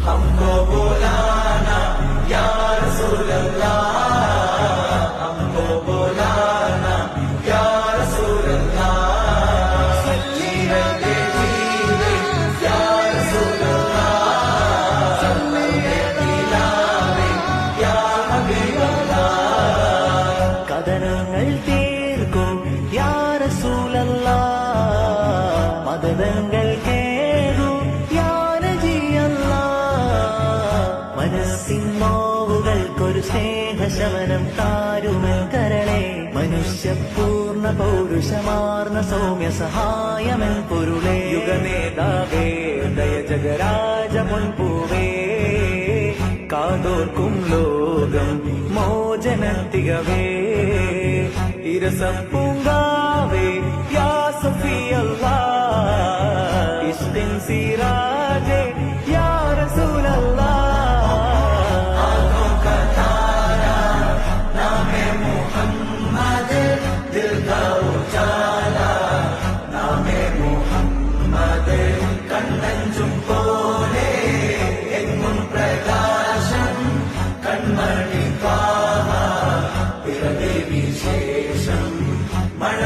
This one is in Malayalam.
हमको बुलाना या रसूल अल्लाह, हमको बुलाना या रसूल अल्लाह। जीवन के जीवे या रसूल अल्लाह, हमें दिलावे या हबीब अल्लाह। കഥനങ്ങൾ തീർക്കും യാ റസൂലല്ലാഹ്, മദതങ്ങൾ കേറും യാ നബിയല്ലാഹ്, മനസ്സിൻ നോവുകൾക്കൊരു സ്നേഹശമനം താരുമൻ കരളെ, മനുഷ്യപൂർണ്ണ പൗരുഷമാർന്ന സൗമ്യ സഹായമൻ പൊരുളേ, യുഗനേതാവേ ദയ ജഗരാജ മുൻപൂവേ, കാതോർക്കും ലോകം മോചനത്തികവേ, ഇരസപ്പൂങ്കാവേ യാ സഫിയല്ലാഹ്, ഇഷ്ടിൻ സിറാജേ യാ റസൂലല്ലാഹ്। आँखों का तारा नामे मोहम्मद, दिल का उजाला नामे मोहम्मद, കണ്ണഞ്ചും പോലെ എങ്ങും പ്രകാശം കൺമണി പാഹ, പിറവി വിശേഷം മഴ